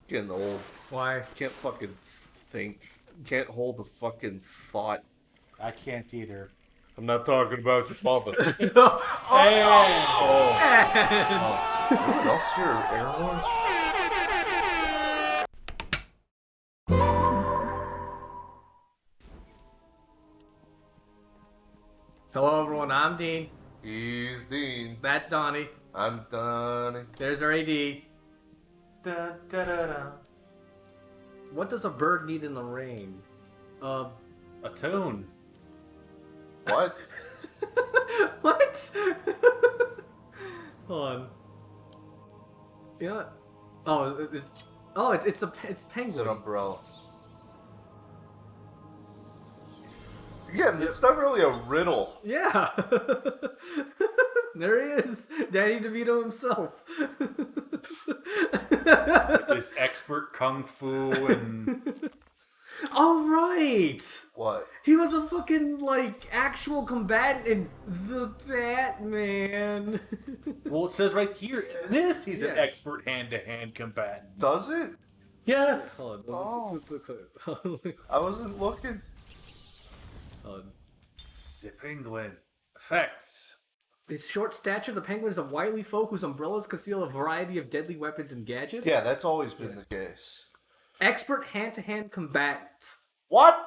Getting old. Why? Can't fucking think. Can't hold a fucking thought. I can't either. I'm not talking about your father. Hey! Anyone else hear air horns? Hello, everyone. I'm Dean. He's Dean. That's Donnie. I'm Donnie. There's our AD. Da, da, da, da. What does a bird need in the rain? A tune. What? What? Hold on. You know what? It's It's penguin. an umbrella. Again, it's not really a riddle. Yeah. There he is, Danny DeVito himself. This expert kung fu and... All right. What? He was a fucking actual combatant in the Batman. Well, it says right here, in this, he's an Yeah. expert hand-to-hand combatant. Does it? Yes! Hold Oh. on. I wasn't looking. Zip England. Effects. His short stature, the penguin is a wily foe whose umbrellas conceal a variety of deadly weapons and gadgets. Yeah, that's always been the case. Expert hand-to-hand combatant. What?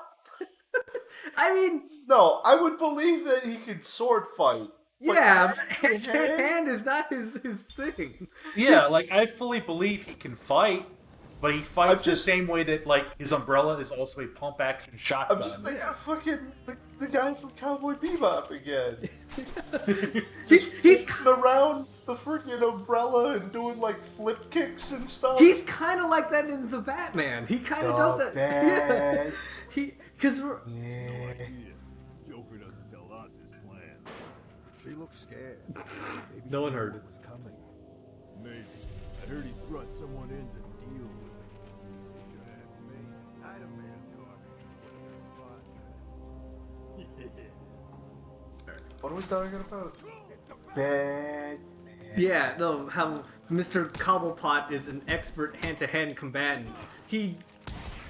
I mean, No, I would believe that he could sword fight. But yeah, hand-to-hand? hand-to-hand is not his thing. Yeah, I fully believe he can fight, but he fights just- the same way that, his umbrella is also a pump-action shotgun. I'm just thinking of fucking the guy from Cowboy Bebop again. He's Around the freaking umbrella and doing flip kicks and stuff. He's kind of like that in the Batman. He kind of does that. Bad. Yeah. Because Yeah. Joker doesn't tell us his plan. She looks scared. Maybe No one he heard knew it. was coming. Maybe. I heard he brought someone in to deal with it. You should ask me. I'd have made him talk. What are we talking about? Bad. yeah, no, how Mr. Cobblepot is an expert hand-to-hand combatant. He,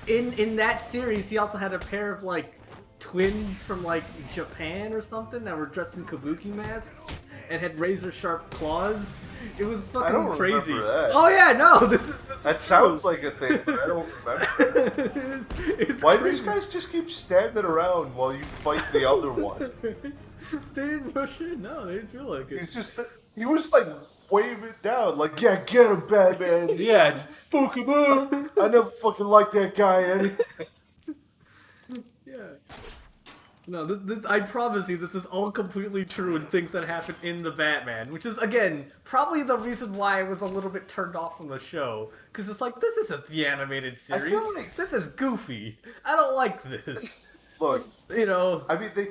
in that series, he also had a pair of twins from Japan or something that were dressed in kabuki masks and had razor-sharp claws. It was fucking I don't crazy. remember that. Oh yeah, no, this is That true. sounds like a thing, but I don't remember. It's Why do crazy. these guys just keep standing around while you fight the other one? They didn't rush in. No, they didn't feel like it. He was waving down, yeah, get him, Batman. Yeah, just fuck him up. I never fucking liked that guy, Eddie. Yeah. No, this I promise you, this is all completely true and things that happen in the Batman, which is again probably the reason why I was a little bit turned off from the show, because it's this isn't the animated series. feel like- this is goofy. I don't like this. Look, You know. I mean, they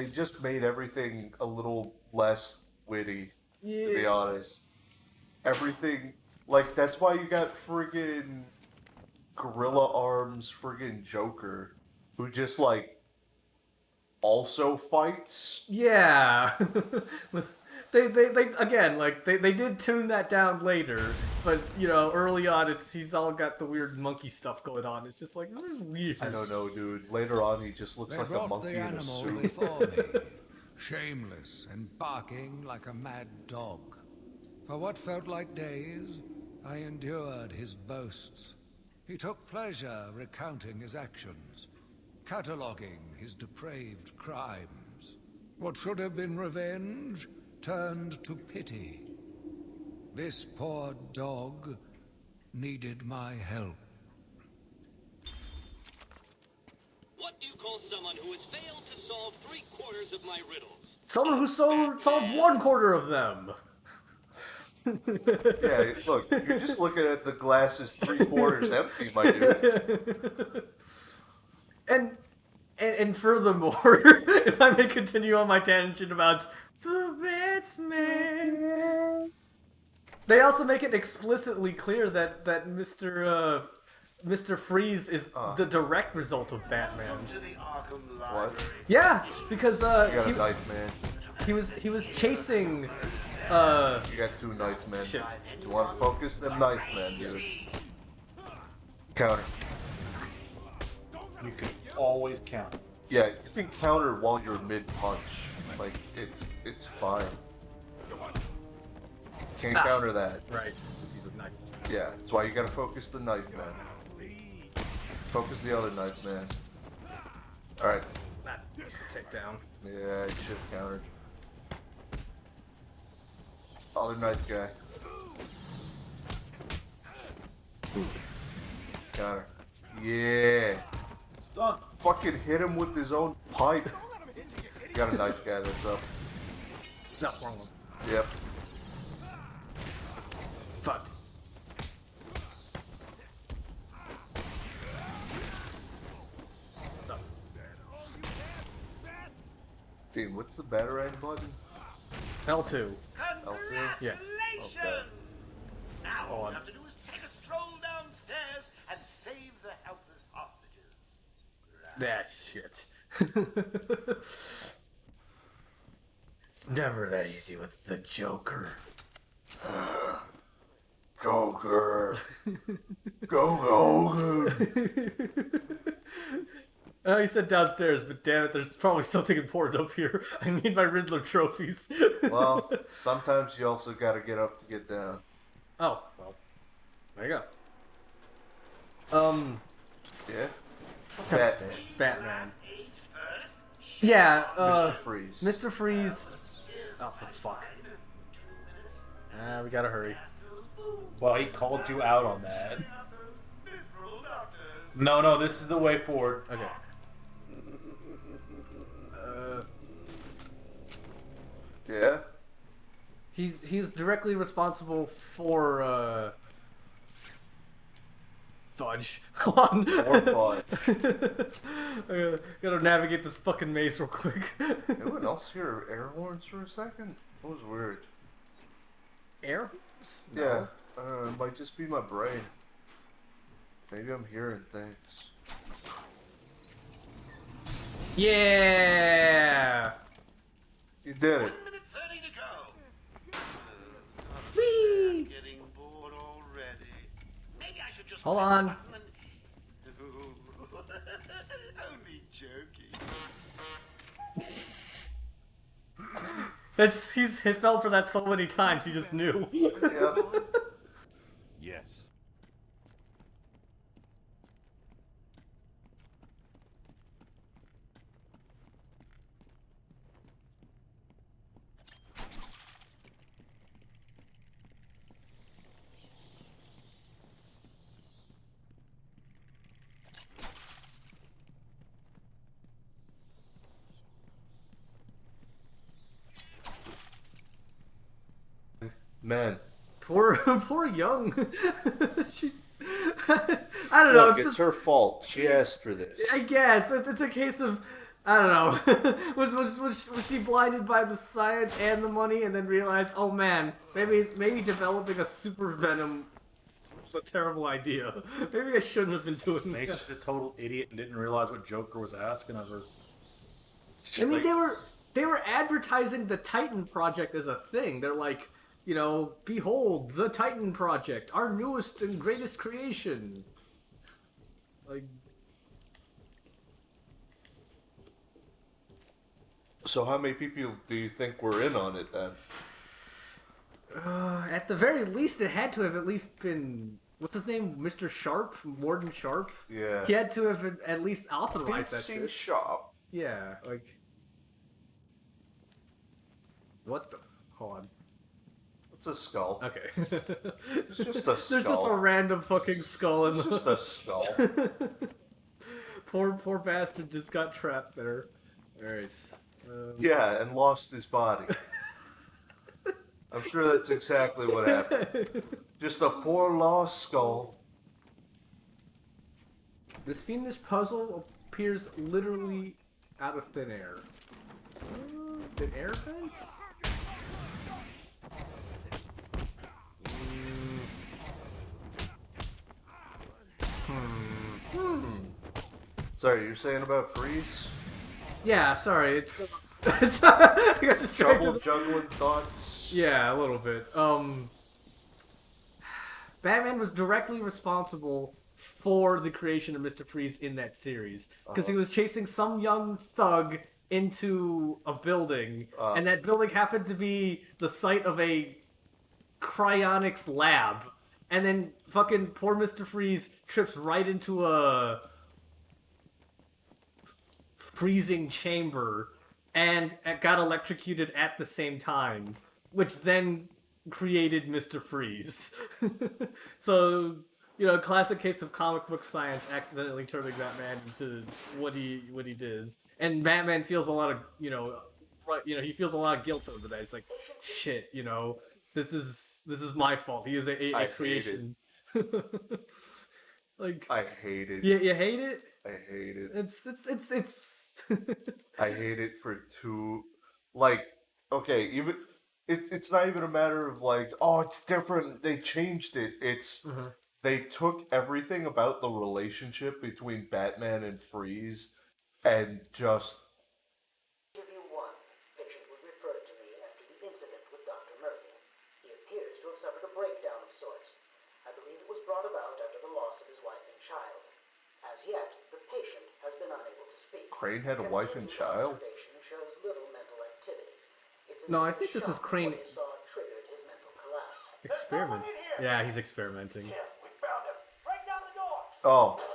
just made everything a little less witty, to be Yeah. honest. Everything, that's why you got friggin' Gorilla Arms friggin' Joker, who just, also fights. Yeah. They again, they did tune that down later, but early on he's all got the weird monkey stuff going on. It's just this is weird. I don't know, dude. Later on, he just looks They like a brought monkey the in a animal suit. before me, shameless and barking like a mad dog. For what felt like days, I endured his boasts. He took pleasure recounting his actions, cataloguing his depraved crimes. What should have been revenge turned to pity. This poor dog needed my help. What do you call someone who has failed to solve 3/4 of my riddles? Someone who solved 1/4 of them. Yeah, look, you're just looking at the glass is 3/4 empty, my dude. And furthermore, if I may continue on my tangent about the Batman, they also make it explicitly clear that Mr. Freeze is the direct result of Batman. What? Yeah, because You got a knife, man. he was chasing. You got 2 knife men. Shit. Do you want to focus them knife men, dude? Counter. You can always count. Yeah, you can counter while you're mid-punch. Like, it's fine. Can't counter that. Right. He's a knife. Yeah, that's why you gotta focus the knife man. Focus the other knife man. Alright. That take down. Yeah, you should have countered. Other knife guy. Counter. Yeah. It's done. Fucking hit him with his own pipe. Got a knife guy that's up. No, wrong one. Yep. Fuck. No. Dude, what's the batarang button? L2. L2? Yeah. Okay. Now all on. you have to do is take a stroll downstairs and save the helpless hostages. That shit. It's never that easy with the Joker. Joker. Go, Joker. Oh, you said downstairs, but damn it, there's probably something important up here. I need my Riddler trophies. Well, sometimes you also gotta get up to get down. Oh, well. There you go. Yeah? Batman. Batman. Yeah, Mr. Freeze. Mr. Freeze. Oh, for fuck. We gotta hurry. Well, he called you out on that. No, this is the way forward. Okay. Yeah? He's directly responsible for Fudge. Hold on. Or Fudge. Gotta navigate this fucking maze real quick. Anyone else hear air horns for a second? That was weird. Air? No. Yeah. I don't know, it might just be my brain. Maybe I'm hearing things. Yeah. You did it. 1 minute 30 to go. Whee! Getting bored already. Maybe I should just Hold press the on. button and- Only joking. He fell for that so many times. He just knew. Yep. Yes. Man. Poor Young. She, I don't know. Look, It's it's just, her fault. She asked for this. I guess it's a case of I don't know. was she blinded by the science and the money, and then realized, oh man, maybe developing a super venom was a terrible idea. Maybe I shouldn't have been doing Maybe this. she's a total idiot and didn't realize what Joker was asking of her. I mean, they were advertising the Titan Project as a thing. They're like, you know, behold, the Titan Project, our newest and greatest creation. Like, So how many people do you think were in on it then? at the very least, it had to have at least been, what's his name, Mr. Sharp, Warden Sharp. Yeah. He had to have at least authorized that Seems shit. sharp. Yeah, like, what the? Hold on. It's a skull. Okay. It's just a skull. There's just a random fucking skull in It's the. just a skull. Poor bastard just got trapped there. Alright. Yeah, and lost his body. I'm sure that's exactly what happened. Just a poor lost skull. This fiendish puzzle appears literally out of thin air. Did air vent? Sorry, you're saying about Freeze? Yeah, sorry, it's I got distracted. Trouble juggling thoughts? Yeah, a little bit. Batman was directly responsible for the creation of Mr. Freeze in that series. Because he was chasing some young thug into a building, and that building happened to be the site of a cryonics lab. And then fucking poor Mr. Freeze trips right into a freezing chamber and got electrocuted at the same time, which then created Mr. Freeze. So, you know, classic case of comic book science accidentally turning Batman into what he did. And Batman feels a lot of, he feels a lot of guilt over that. It's like, shit, this is my fault. He is a creation. Like, I hate it. You hate it? I hate it. It's I hate it for two, like, okay, even it's not even a matter of like, oh, it's different. They changed it. It's they took everything about the relationship between Batman and Freeze and just. Interview 1. Patient was referred to me after the incident with Dr. Murphy. He appears to have suffered a breakdown of sorts. I believe it was brought about after the loss of his wife and child. As yet, the patient has been unable to speak. Crane had a wife and child? Observation shows little mental activity. It's as No, I if think the this is shock of Crane what he saw triggered his mental collapse. experiment. Yeah, he's experimenting. Yeah, we found him. Break down the door.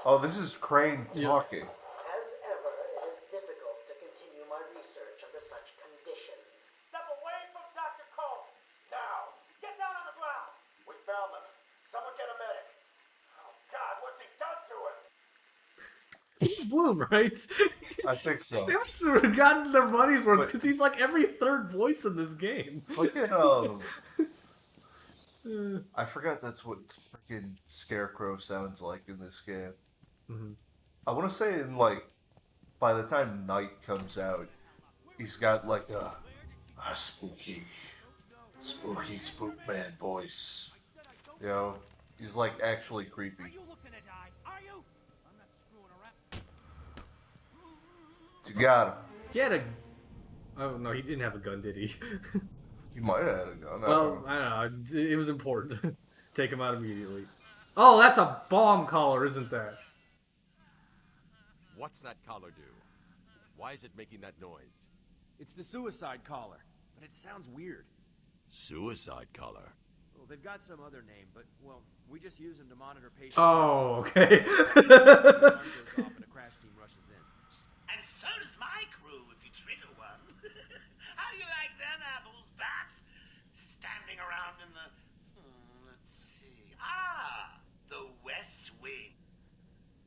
Oh, this is Crane talking. As ever, it is difficult to continue my research under such conditions. Step away from Dr. Combs. Now, get down on the ground. We found them. Someone get a medic. Oh, God, what's he done to him? He's Bloom, right? I think so. They must have gotten their money's worth because he's like every third voice in this game. Fucking I forgot that's what freaking Scarecrow sounds like in this game. I want to say by the time Night comes out, he's got like a spooky Spookman voice. You know, he's like actually creepy. You got him. He had a. Oh no, he didn't have a gun, did he? He might have had a gun. Well, I don't know. It was important. Take him out immediately. Oh, that's a bomb collar, isn't that? What's that collar do? Why is it making that noise? It's the suicide collar, but it sounds weird. Suicide collar? Well, they've got some other name, but, well, we just use them to monitor patients. Oh, okay. Alarm goes off and a crash team rushes in. And so does my crew if you trigger one. How do you like them apples, bats? Standing around in the... let's see... the West Wing.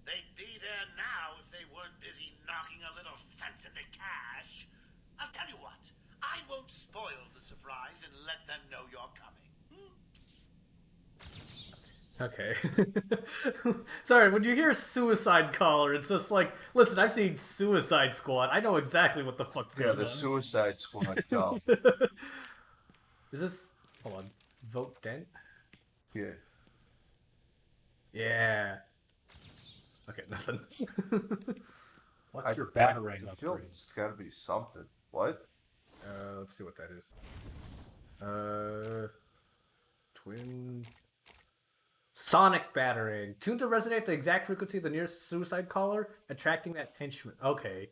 They'd be there now if they weren't busy knocking a little sense into cash. I'll tell you what. I won't spoil the surprise and let them know you're coming. Okay. Sorry, when you hear Suicide Collar, it's just like, listen, I've seen Suicide Squad. I know exactly what the fuck's going on. the Suicide Squad. Go. Is this... Hold on. Vote Dent? Yeah. Yeah. Okay, nothing. What's your batarang I feel upgrade? it's got to be something. What? Let's see what that is. Twin... Sonic Battering. Tuned to resonate the exact frequency of the nearest suicide caller, attracting that henchman. Okay.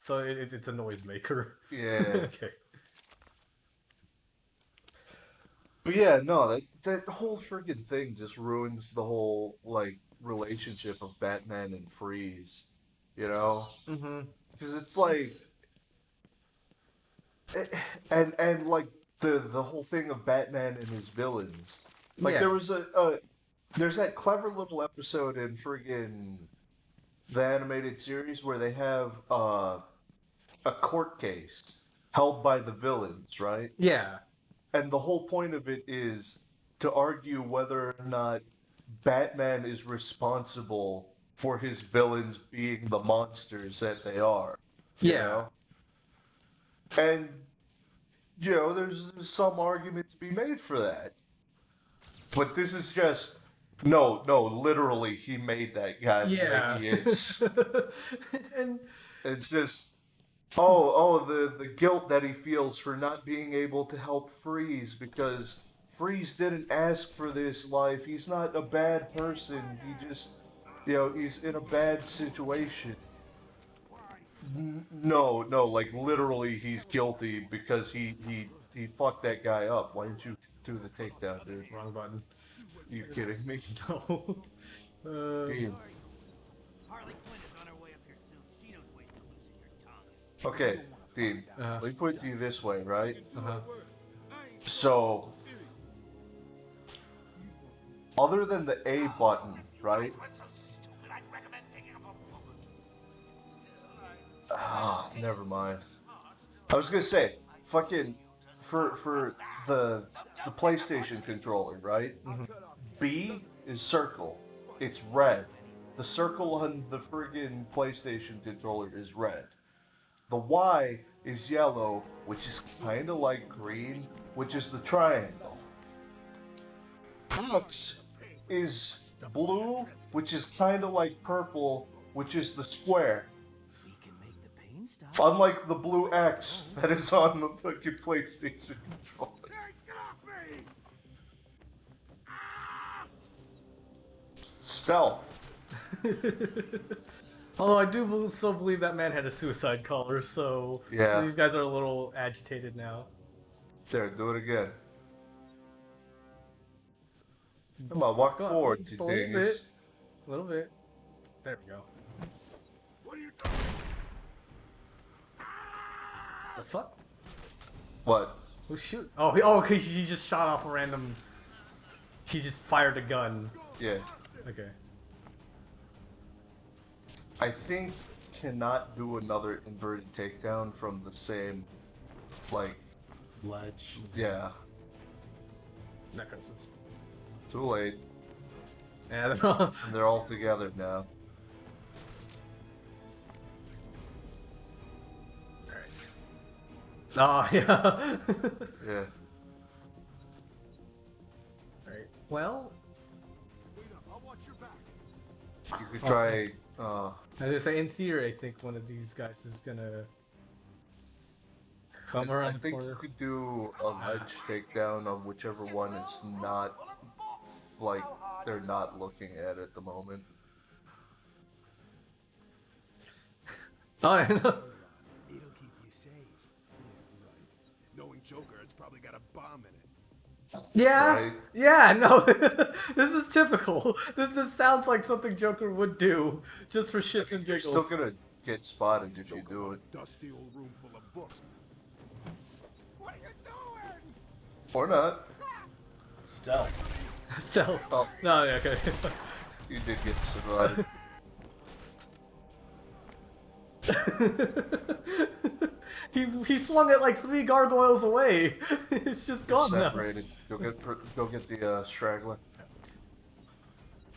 So it's a noisemaker. Yeah. Okay. But yeah, no, that whole freaking thing just ruins the whole, like, relationship of Batman and Freeze. You know? Mm-hmm. Because it's like... And like, the whole thing of Batman and his villains. Like, Yeah. there was there's that clever little episode in friggin' the animated series where they have a court case held by the villains, right? Yeah. And the whole point of it is to argue whether or not Batman is responsible for his villains being the monsters that they are. You Yeah. know? And, you know, there's some argument to be made for that. But this is just... No, literally, he made that guy the way he is. And It's just... the guilt that he feels for not being able to help Freeze because Freeze didn't ask for this life. He's not a bad person. He just he's in a bad situation. No, like literally, he's guilty because he fucked that guy up. Why didn't you do the takedown, dude? Wrong button. You kidding me? No. Dean. Harley Quinn is on her way up here soon. She knows ways to loosen your tongue. Okay, Dean. Let me put it to you this way, right? Uh-huh. So, other than the A button, right? Ah, never mind. I was gonna say, fucking, for the PlayStation controller, right? B is circle. It's red. The circle on the friggin' PlayStation controller is red. The Y is yellow, which is kind of like green, which is the triangle. X is blue, which is kind of like purple, which is the square. Unlike the blue X that is on the fucking PlayStation controller. Stealth. Although I do still believe that man had a suicide caller, so Yeah. these guys are a little agitated now. There, do it again. Come on, walk Go on, forward, you just a little dingus. bit. A little bit. There we go. The fuck? What? Who's shooting? Oh, okay, he just shot off a random... He just fired a gun. Yeah. Okay. I think cannot do another inverted takedown from the same, like, Ledge. yeah. Necrosis. Too late. Yeah, they're all... And they're all together now. Oh, yeah. Yeah. Alright. Well, You could try, as I say, in theory, I think one of these guys is gonna come I around the think you corner. could do a ledge takedown on whichever one is not, like, they're not looking at at the moment. Oh, yeah, no. It'll keep you safe. Yeah, right. Knowing Joker, it's probably got a bomb in it. Yeah, Right. yeah, no, this is typical. This sounds like something Joker would do, just for shits and You're giggles. still gonna get spotted if you do it. Dusty old room full of books. What are you doing? Or not. Stealth. So, Oh. no, yeah, okay. You did get spotted. he swung it like 3 gargoyles away. It's just gone now. Separated. Go get the straggler.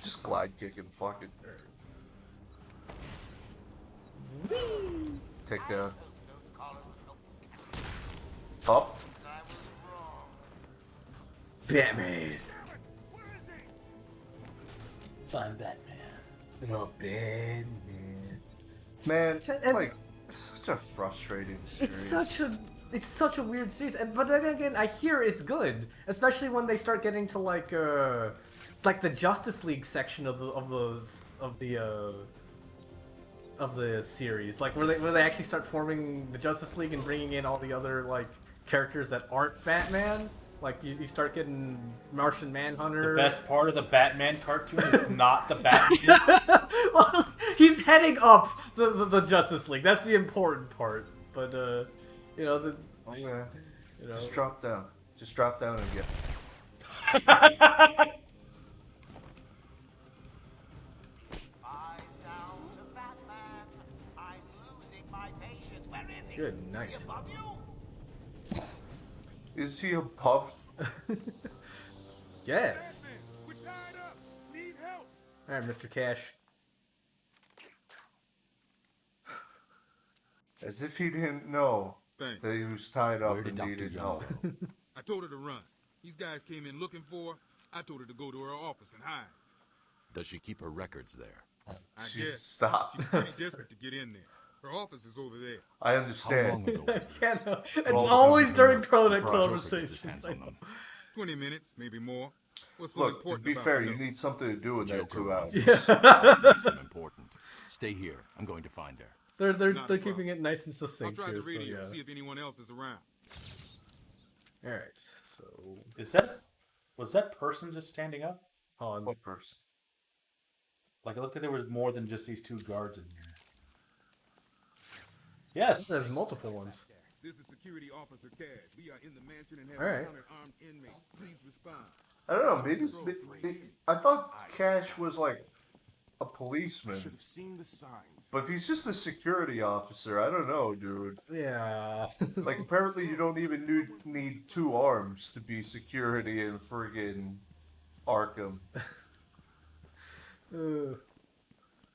Just glide kick and fuck it. Take down. Up. Batman. I'm Batman. The bad man. And- Like, such a frustrating series. It's such a weird series, but then again, I hear it's good, especially when they start getting to like the Justice League section of the series, like where they actually start forming the Justice League and bringing in all the other like characters that aren't Batman. Like you start getting Martian Manhunter. The best part of the Batman cartoon is not the Batman. Well, he's heading up the Justice League. That's the important part. But you know the. Oh yeah. You know. Just drop down. Just drop down and get. Good night. Is he a puff? Yes. We're tied up. Need help. All right, Mr. Cash. As if he didn't know Thanks. that he was tied up Where did and Dr. needed Young help. go? I told her to run. These guys came in looking for her. I told her to go to her office and hide. Does she keep her records there? I Jeez, guess. stop. She's pretty desperate to get in there. Her office is over there. I How understand. long ago was this? It's Well, always during Joker product gets his conversations. hands on them. 20 minutes, maybe more. What's so Look, to important be about fair, the you notes? need something to do in that 2 Joker hours. makes them important. Stay here. I'm going to find her. They're Not a they're problem. keeping it nice and I'll succinct try here, the so radio yeah. to see if anyone else is around. All right, so Was that person just standing up? on. What person? Like, it looked like there was more than just these 2 guards in here. Yes. There's multiple ones. This is Security Officer Cash. We are in the mansion and have All right. encountered armed inmates. Please respond. I don't know. Maybe I thought Cash was like a policeman. Should have seen the signs. But if he's just a security officer, I don't know, dude. Yeah. Like, apparently you don't even need 2 arms to be security in friggin' Arkham.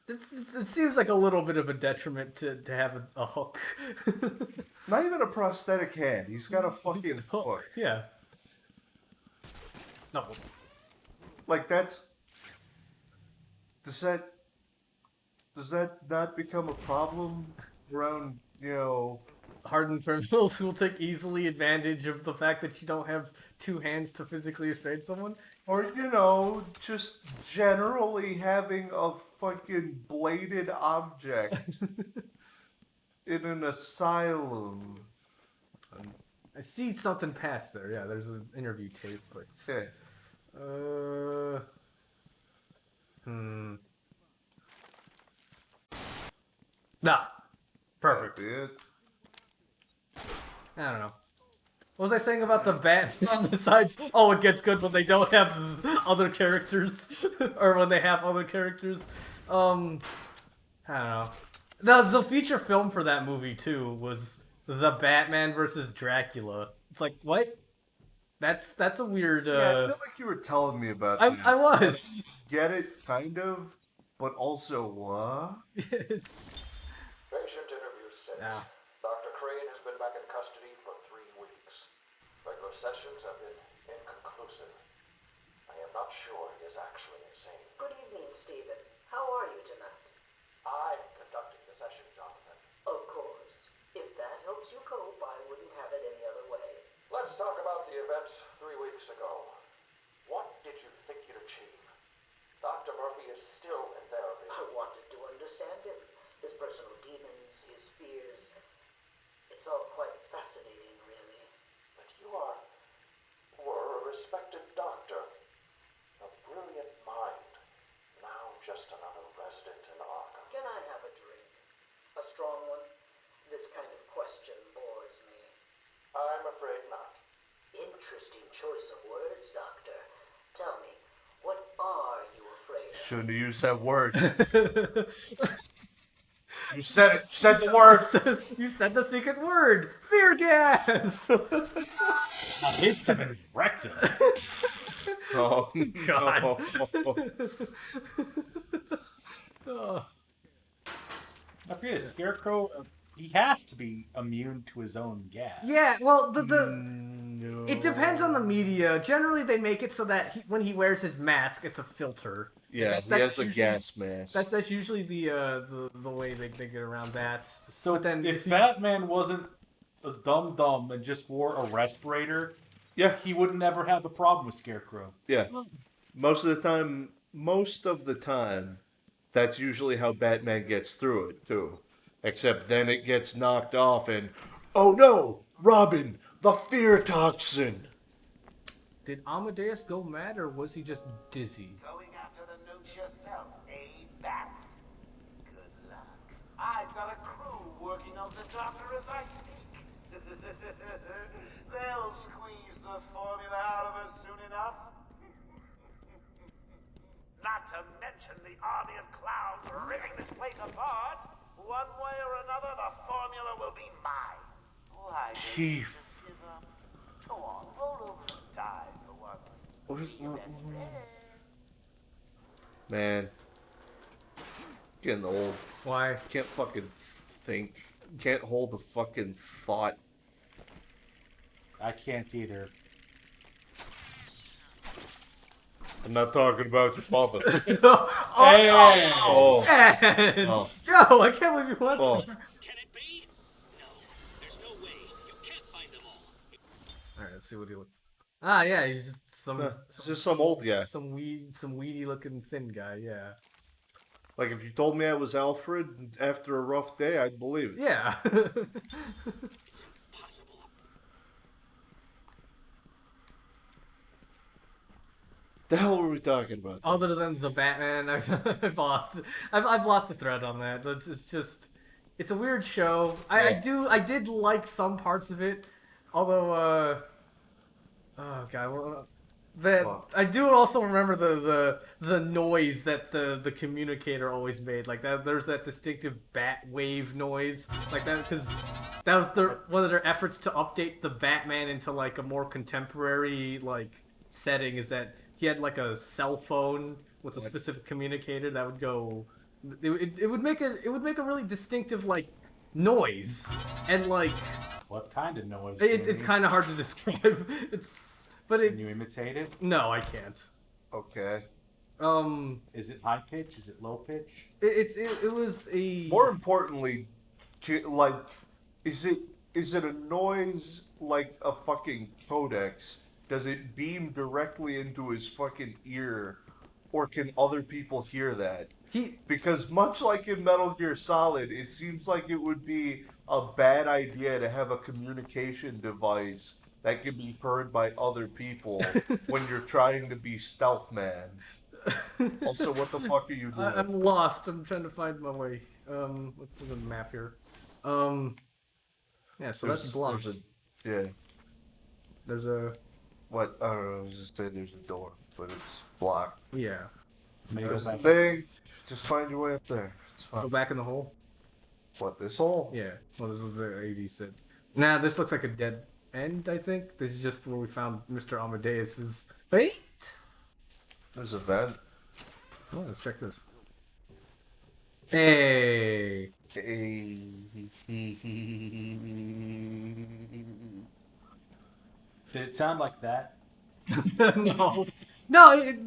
It seems like a little bit of a detriment to have a hook. Not even a prosthetic hand. He's got a fucking hook. Yeah. No. Like, that's... Does that not become a problem around, you know... Hardened criminals who will take easily advantage of the fact that you don't have 2 hands to physically restrain someone? Or, you know, just generally having a fucking bladed object in an asylum. I see something past there. Yeah, there's an interview tape, but... Yeah. Nah. Perfect. Dude. I don't know. What was I saying about the Batman besides, oh, it gets good when they don't have other characters, or when they have other characters? I don't know. The feature film for that movie, too, was The Batman versus Dracula. It's like, what? That's a weird, Yeah, I feel like you were telling me about that. I was. Get it, kind of, but also what? Yes. Patient interview 6. Yeah. Dr. Crane has been back in custody for 3 weeks. Regular sessions have been inconclusive. I am not sure he is actually insane. Good evening, Stephen. How are you tonight? I'm conducting the session, Jonathan. Of course. If that helps you cope, I wouldn't have it any other way. Let's talk about the events 3 weeks ago. What did you think you'd achieve? Dr. Murphy is still in therapy. I wanted to understand him. His personal demons, his fears. It's all quite fascinating, really. But you were a respected doctor. A brilliant mind. Now just another resident in Arkham. Can I have a drink? A strong one? This kind of question bores me. I'm afraid not. Interesting choice of words, Doctor. Tell me, what are you afraid of? Shouldn't have used that word. You said it. Said the word. You said the secret word. Fear gas. I hit something rectum. Oh, God. I forget, Scarecrow, he has to be immune to his own gas. Yeah, well, it depends on the media. Generally, they make it so that when he wears his mask, it's a filter. Yeah, he has a gas mask. That's usually the way they get around that. So but then if Batman wasn't as dumb and just wore a respirator, yeah, he would never have a problem with Scarecrow. Yeah, most of the time, that's usually how Batman gets through it too. Except then it gets knocked off and, oh no, Robin, the fear toxin. Did Amadeus go mad or was he just dizzy? Going after the notes yourself, eh, Bats? Good luck. I've got a crew working on the doctor as I speak. They'll squeeze the formula out of us soon enough. Not to mention the army of clowns ripping this place apart. One way or another, the formula will be mine. Why don't you Keith. just give up? Go on, roll over and die for once. Be your best friend. Man, getting old. Why? Can't fucking think. Can't hold a fucking thought. I can't either. I'm not talking about your father. Hey! Oh. Man. Oh. Yo, I can't believe you went Oh. there. Can it be? No, there's no way. You can't find them all. Alright, let's see what he looks. Ah, yeah, he's just some old guy. some weedy looking thin guy. Yeah. Like if you told me I was Alfred after a rough day, I'd believe it. Yeah. The hell were we talking about? Other than the Batman, I've lost the thread on that. It's just, it's a weird show. I did like some parts of it, although oh god, I do also remember the noise that the communicator always made. Like that, there's that distinctive bat wave noise, like that, because that was one of their efforts to update the Batman into like a more contemporary like setting. Is that he had like a cell phone with a specific communicator that would go. It would make a really distinctive like noise, and like What kind of noise? it's kind of hard to describe. Can you imitate it? No, I can't. Okay. Is it high pitch? Is it low pitch? It was a. More importantly, like, is it a noise like a fucking codex? Does it beam directly into his fucking ear, or can other people hear that? Because much like in Metal Gear Solid, it seems like it would be a bad idea to have a communication device that can be heard by other people when you're trying to be stealth man. Also, what the fuck are you doing? I'm lost. I'm trying to find my way. Let's look at the map here. Yeah, so that's blocked. There's a. What? I don't know. I was just saying there's a door, but it's blocked. Yeah. There's a thing. Just find your way up there. It's fine. Go back in the hole? What, this hole? Yeah. Well, this was the AD said. Nah, this looks like a dead end, I think. This is just where we found Mr. Amadeus's fate. There's a vent. Oh, let's check this. Hey. Did it sound like that? No. No, it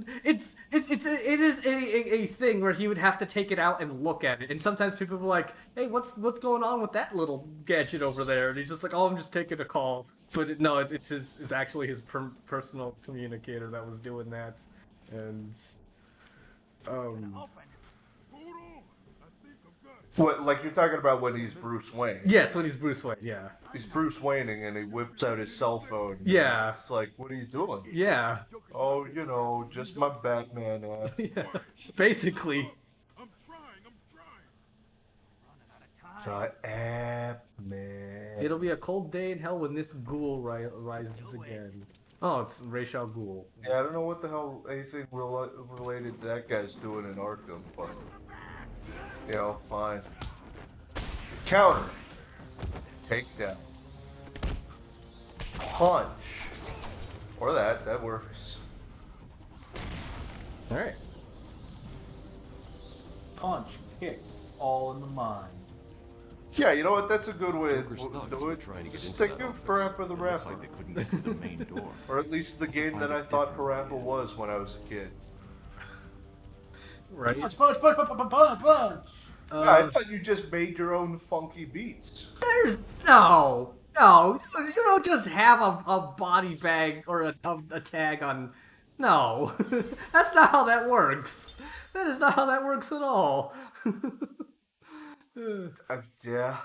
is a thing where he would have to take it out and look at it, and sometimes people were like, "Hey, what's going on with that little gadget over there?" And he's just like, "Oh, I'm just taking a call." But it's actually his personal communicator that was doing that, and What, like you're talking about when he's Bruce Wayne? Yes, when he's Bruce Wayne, yeah. He's Bruce Wayning and he whips out his cell phone. Yeah. It's like, what are you doing? Yeah. Oh, you know, just my Batman app. Yeah. Basically. The app, man. It'll be a cold day in hell when this ghoul rises again. Oh, it's Ra's al Ghul. Yeah, I don't know what the hell anything related to that guy's doing in Arkham, but you know, fine. Counter. Takedown. Punch. Or that works. Alright. Punch, kick, all in the mind. Yeah, you know what? That's a good way Joker's to thugs do were it. trying to get Just into think that of office. Parappa the It looks Rapper. like they couldn't get to the main door. Or at least the game that I thought Parappa was when I was a kid. Right. Punch, punch, punch, punch, punch, punch, punch. Yeah, I thought you just made your own funky beats. There's no. You don't just have a body bag or a tag on. No, that's not how that works. That is not how that works at all. Yeah.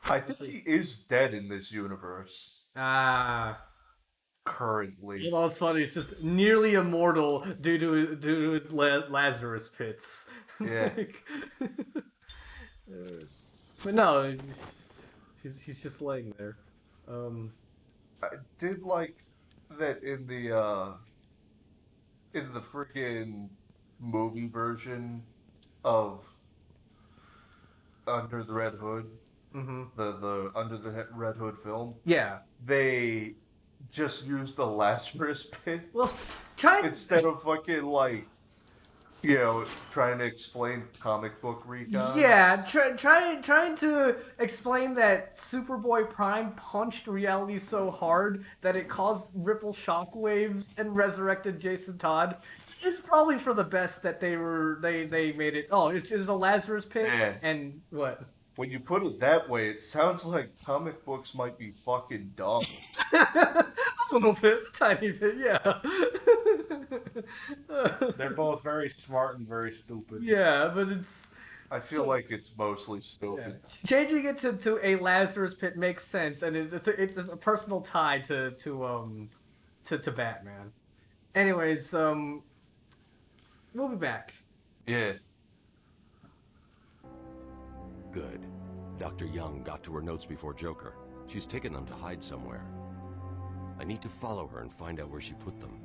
I think he is dead in this universe. Currently. Well, it's funny. It's just nearly immortal due to his Lazarus pits. Yeah. But no, he's just laying there. I did like that in the freaking movie version of Under the Red Hood. Mm-hmm. The Under the Red Hood film. Yeah. They just used the Lazarus pit. Well, instead of fucking like, you know, trying to explain comic book recon. Yeah, trying to explain that Superboy Prime punched reality so hard that it caused ripple shockwaves and resurrected Jason Todd is probably for the best that they made it. Oh, it's a Lazarus pit. Man. And what? When you put it that way, it sounds like comic books might be fucking dumb. A little bit, tiny bit, yeah. They're both very smart and very stupid. Yeah, but it's. I feel like it's mostly stupid. Yeah. Changing it to a Lazarus pit makes sense, and it's a personal tie to Batman. Anyways, we'll be back. Yeah. Good. Dr. Young got to her notes before Joker. She's taken them to hide somewhere. I need to follow her and find out where she put them.